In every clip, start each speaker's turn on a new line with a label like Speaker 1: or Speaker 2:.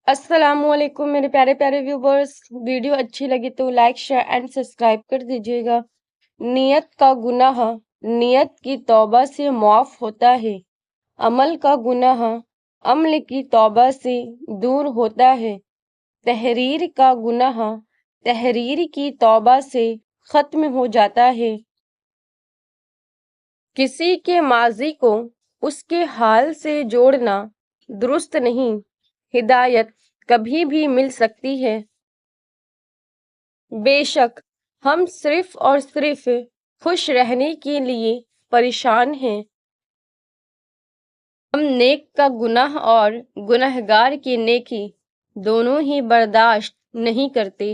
Speaker 1: السلام علیکم میرے پیارے پیارے ویورز، ویڈیو اچھی لگی تو لائک شیئر اینڈ سبسکرائب کر دیجیے گا۔ نیت کا گناہ نیت کی توبہ سے معاف ہوتا ہے، عمل کا گناہ عمل کی توبہ سے دور ہوتا ہے، تحریر کا گناہ تحریر کی توبہ سے ختم ہو جاتا ہے۔ کسی کے ماضی کو اس کے حال سے جوڑنا درست نہیں، ہدایت کبھی بھی مل سکتی ہے۔ بے شک ہم صرف اور صرف خوش رہنے کے لیے پریشان ہیں۔ ہم نیک کا گناہ اور گنہگار کی نیکی دونوں ہی برداشت نہیں کرتے۔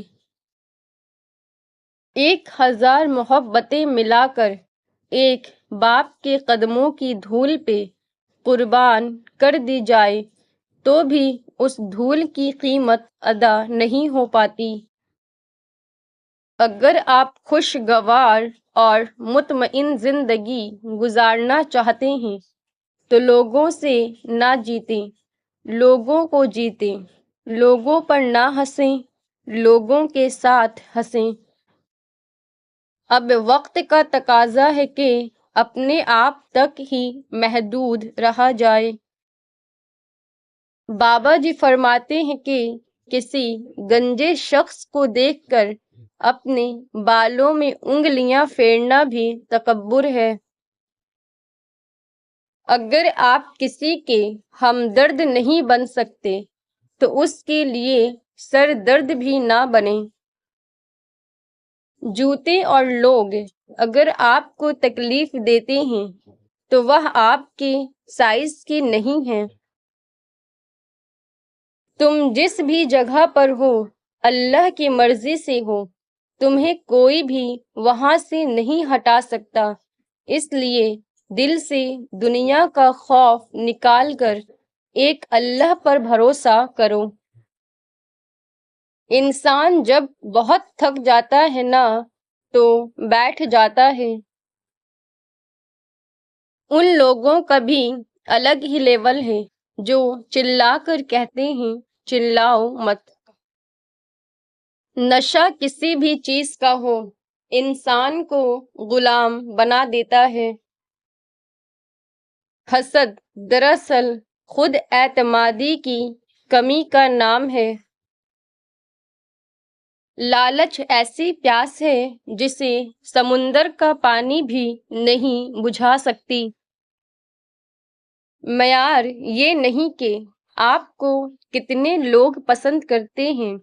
Speaker 1: 1000 محبتیں ملا کر ایک باپ کے قدموں کی دھول پہ قربان کر دی جائے تو بھی اس دھول کی قیمت ادا نہیں ہو پاتی۔ اگر آپ خوشگوار اور مطمئن زندگی گزارنا چاہتے ہیں تو لوگوں سے نہ جیتیں، لوگوں کو جیتیں، لوگوں پر نہ ہنسیں، لوگوں کے ساتھ ہنسیں۔ اب وقت کا تقاضا ہے کہ اپنے آپ تک ہی محدود رہا جائے۔ بابا جی فرماتے ہیں کہ کسی گنجے شخص کو دیکھ کر اپنے بالوں میں انگلیاں پھیرنا بھی تکبر ہے۔ اگر آپ کسی کے ہمدرد نہیں بن سکتے تو اس کے لیے سر درد بھی نہ بنیں۔ جوتے اور لوگ اگر آپ کو تکلیف دیتے ہیں تو وہ آپ کے سائز کی نہیں ہیں۔ تم جس بھی جگہ پر ہو اللہ کی مرضی سے ہو، تمہیں کوئی بھی وہاں سے نہیں ہٹا سکتا، اس لیے دل سے دنیا کا خوف نکال کر ایک اللہ پر بھروسہ کرو۔ انسان جب بہت تھک جاتا ہے نا تو بیٹھ جاتا ہے۔ ان لوگوں کا بھی الگ ہی لیول ہے جو چلا کر کہتے ہیں چلاؤ مت۔ نشہ کسی بھی چیز کا ہو انسان کو غلام بنا دیتا ہے۔ حسد دراصل خود اعتمادی کی کمی کا نام ہے۔ لالچ ایسی پیاس ہے جسے سمندر کا پانی بھی نہیں بجھا سکتی۔ معیار یہ نہیں کہ آپ کو کتنے لوگ پسند کرتے ہیں،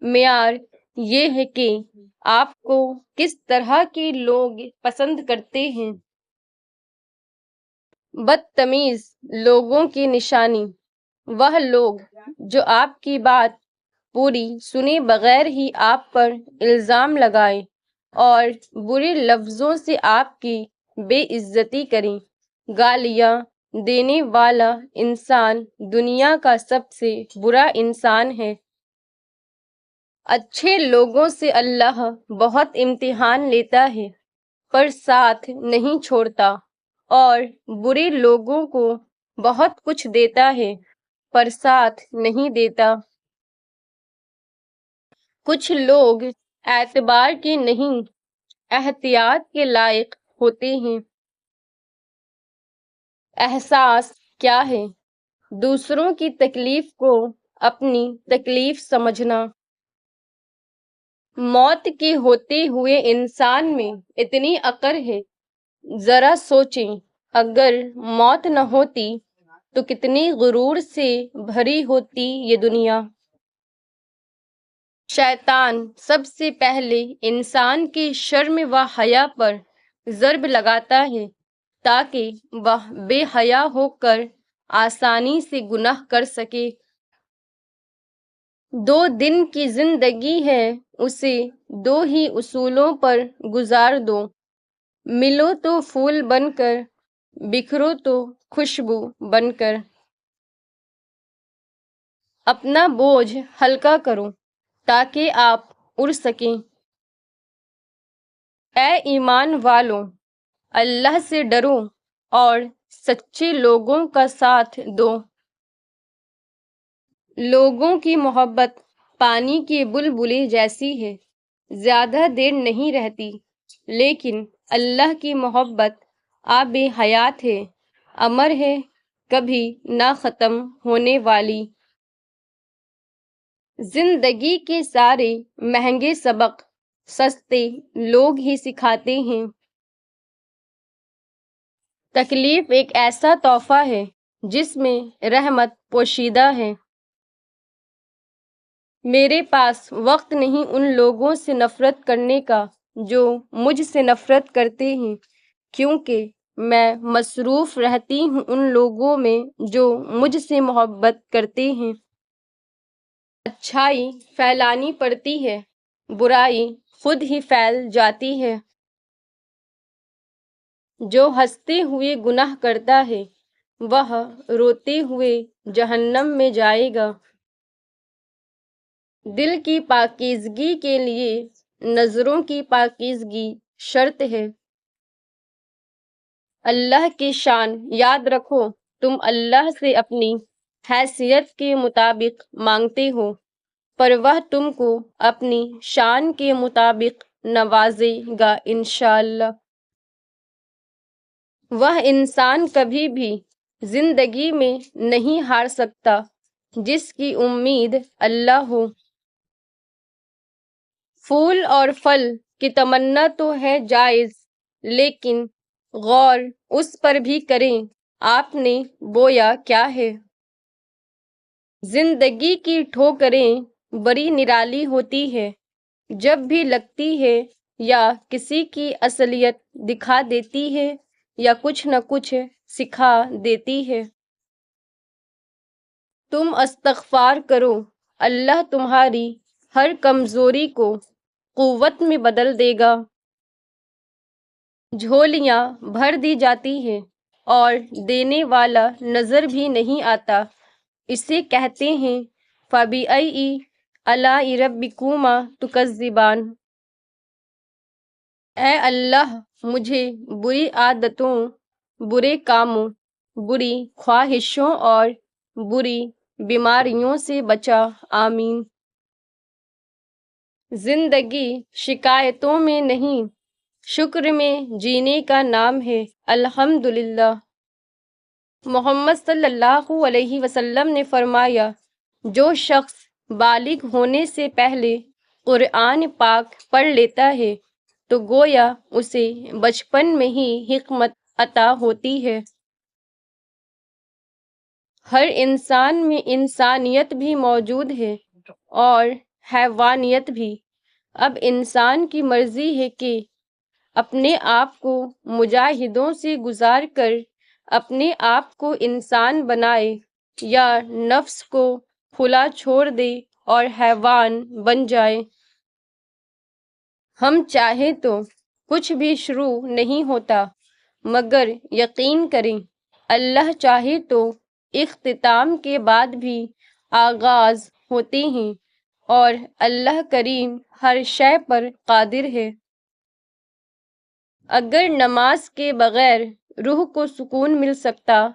Speaker 1: معیار یہ ہے کہ آپ کو کس طرح کے لوگ پسند کرتے ہیں۔ بدتمیز لوگوں کی نشانی وہ لوگ جو آپ کی بات پوری سنے بغیر ہی آپ پر الزام لگائیں اور برے لفظوں سے آپ کی بے عزتی کریں۔ گالیاں دینے والا انسان دنیا کا سب سے برا انسان ہے۔ اچھے لوگوں سے اللہ بہت امتحان لیتا ہے پر ساتھ نہیں چھوڑتا، اور برے لوگوں کو بہت کچھ دیتا ہے پر ساتھ نہیں دیتا۔ کچھ لوگ اعتبار کے نہیں احتیاط کے لائق ہوتے ہیں۔ احساس کیا ہے؟ دوسروں کی تکلیف کو اپنی تکلیف سمجھنا۔ موت کے ہوتے ہوئے انسان میں اتنی عقل ہے، ذرا سوچیں اگر موت نہ ہوتی تو کتنی غرور سے بھری ہوتی یہ دنیا۔ شیطان سب سے پہلے انسان کے شرم و حیا پر ضرب لگاتا ہے تاکہ وہ بے حیا ہو کر آسانی سے گناہ کر سکے۔ 2 دن کی زندگی ہے اسے 2 ہی اصولوں پر گزار دو، ملو تو پھول بن کر، بکھرو تو خوشبو بن کر۔ اپنا بوجھ ہلکا کرو تاکہ آپ اڑ سکیں۔ اے ایمان والو، اللہ سے ڈرو اور سچے لوگوں کا ساتھ دو۔ لوگوں کی محبت پانی کے بلبلے جیسی ہے، زیادہ دیر نہیں رہتی، لیکن اللہ کی محبت آب حیات ہے، امر ہے، کبھی نہ ختم ہونے والی۔ زندگی کے سارے مہنگے سبق سستے لوگ ہی سکھاتے ہیں۔ تکلیف ایک ایسا تحفہ ہے جس میں رحمت پوشیدہ ہے۔ میرے پاس وقت نہیں ان لوگوں سے نفرت کرنے کا جو مجھ سے نفرت کرتے ہیں، کیونکہ میں مصروف رہتی ہوں ان لوگوں میں جو مجھ سے محبت کرتے ہیں۔ اچھائی پھیلانی پڑتی ہے، برائی خود ہی پھیل جاتی ہے۔ جو ہنستے ہوئے گناہ کرتا ہے وہ روتے ہوئے جہنم میں جائے گا۔ دل کی پاکیزگی کے لیے نظروں کی پاکیزگی شرط ہے۔ اللہ کی شان یاد رکھو، تم اللہ سے اپنی حیثیت کے مطابق مانگتے ہو، پر وہ تم کو اپنی شان کے مطابق نوازے گا انشاءاللہ۔ وہ انسان کبھی بھی زندگی میں نہیں ہار سکتا جس کی امید اللہ ہو۔ پھول اور پھل کی تمنا تو ہے جائز، لیکن غور اس پر بھی کریں آپ نے بویا کیا ہے۔ زندگی کی ٹھوکریں بڑی نرالی ہوتی ہے، جب بھی لگتی ہے یا کسی کی اصلیت دکھا دیتی ہے یا کچھ نہ کچھ سکھا دیتی ہے۔ تم استغفار کرو، اللہ تمہاری ہر کمزوری کو قوت میں بدل دے گا۔ جھولیاں بھر دی جاتی ہیں اور دینے والا نظر بھی نہیں آتا، اسے کہتے ہیں فَبِأَيِّ آلَاءِ رَبِّكُمَا تُكَذِّبَانِ۔ اے اللہ مجھے بری عادتوں، برے کاموں، بری خواہشوں اور بری بیماریوں سے بچا، آمین۔ زندگی شکایتوں میں نہیں، شکر میں جینے کا نام ہے، الحمدللہ۔ محمد صلی اللہ علیہ وسلم نے فرمایا، جو شخص بالغ ہونے سے پہلے قرآن پاک پڑھ لیتا ہے تو گویا اسے بچپن میں ہی حکمت عطا ہوتی ہے۔ ہر انسان میں انسانیت بھی موجود ہے اور حیوانیت بھی۔ اب انسان کی مرضی ہے کہ اپنے آپ کو مجاہدوں سے گزار کر اپنے آپ کو انسان بنائے یا نفس کو کھلا چھوڑ دے اور حیوان بن جائے۔ ہم چاہیں تو کچھ بھی شروع نہیں ہوتا، مگر یقین کریں اللہ چاہے تو اختتام کے بعد بھی آغاز ہوتے ہیں، اور اللہ کریم ہر شے پر قادر ہے۔ اگر نماز کے بغیر روح کو سکون مل سکتا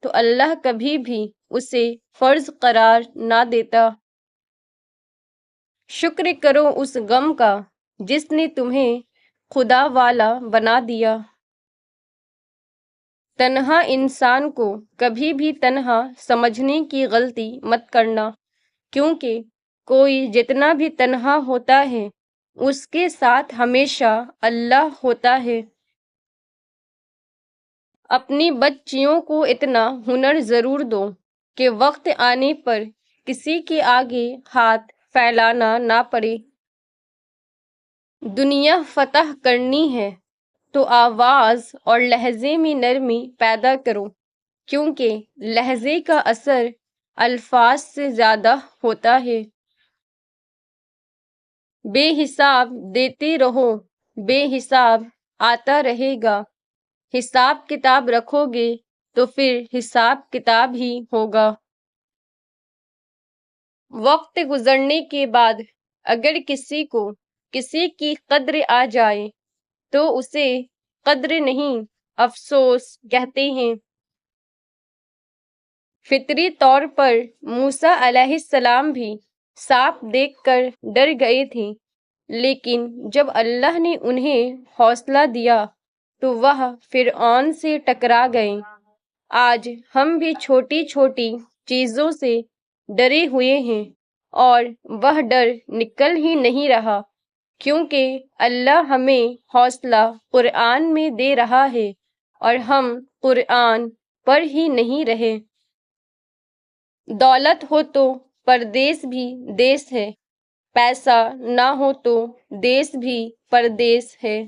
Speaker 1: تو اللہ کبھی بھی اسے فرض قرار نہ دیتا۔ شکر کرو اس غم کا جس نے تمہیں خدا والا بنا دیا۔ تنہا انسان کو کبھی بھی تنہا سمجھنے کی غلطی مت کرنا، کیونکہ کوئی جتنا بھی تنہا ہوتا ہے اس کے ساتھ ہمیشہ اللہ ہوتا ہے۔ اپنی بچیوں کو اتنا ہنر ضرور دو کہ وقت آنے پر کسی کے آگے ہاتھ پھیلانا نہ پڑے۔ دنیا فتح کرنی ہے تو آواز اور لہجے میں نرمی پیدا کرو، کیونکہ لہجے کا اثر الفاظ سے زیادہ ہوتا ہے۔ بے حساب دیتے رہو، بے حساب آتا رہے گا۔ حساب کتاب رکھو گے تو پھر حساب کتاب ہی ہوگا۔ وقت گزرنے کے بعد اگر کسی کو کسی کی قدر آ جائے تو اسے قدر نہیں افسوس کہتے ہیں۔ فطری طور پر موسیٰ علیہ السلام بھی سانپ دیکھ کر ڈر گئے تھے، لیکن جب اللہ نے انہیں حوصلہ دیا تو وہ فرعون سے ٹکرا گئے۔ آج ہم بھی چھوٹی چھوٹی چیزوں سے ڈرے ہوئے ہیں اور وہ ڈر نکل ہی نہیں رہا، کیونکہ اللہ ہمیں حوصلہ قرآن میں دے رہا ہے اور ہم قرآن پڑھ ہی نہیں رہے۔ دولت ہو تو پردیس بھی دیس ہے، پیسہ نہ ہو تو دیس بھی پردیس ہے۔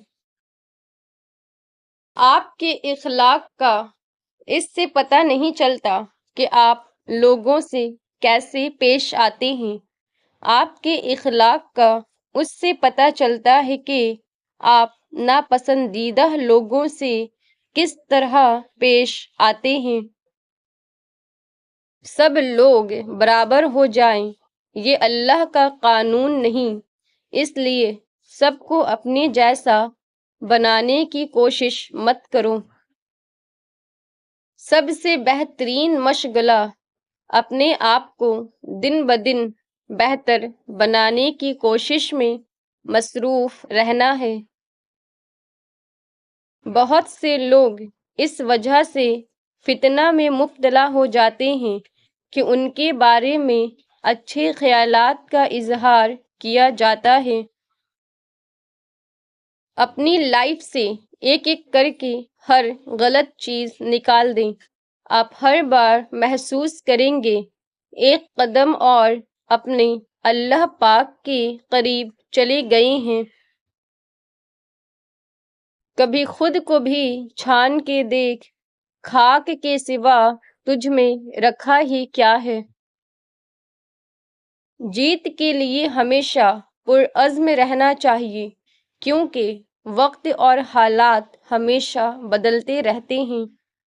Speaker 1: آپ کے اخلاق کا اس سے پتہ نہیں چلتا کہ آپ لوگوں سے کیسے پیش آتے ہیں، آپ کے اخلاق کا اس سے پتہ چلتا ہے کہ آپ ناپسندیدہ لوگوں سے کس طرح پیش آتے ہیں۔ سب لوگ برابر ہو جائیں، یہ اللہ کا قانون نہیں، اس لیے سب کو اپنے جیسا بنانے کی کوشش مت کرو۔ سب سے بہترین مشغلہ اپنے آپ کو دن بدن بہتر بنانے کی کوشش میں مصروف رہنا ہے۔ بہت سے لوگ اس وجہ سے فتنہ میں مبتلا ہو جاتے ہیں کہ ان کے بارے میں اچھے خیالات کا اظہار کیا جاتا ہے۔ اپنی لائف سے ایک ایک کر کے ہر غلط چیز نکال دیں، آپ ہر بار محسوس کریں گے ایک قدم اور اپنے اللہ پاک کے قریب چلے گئے ہیں۔ کبھی خود کو بھی چھان کے دیکھ، خاک کے سوا تجھ میں رکھا ہی کیا ہے۔ جیت کے لیے ہمیشہ پرعزم رہنا چاہیے، کیونکہ وقت اور حالات ہمیشہ بدلتے رہتے ہیں۔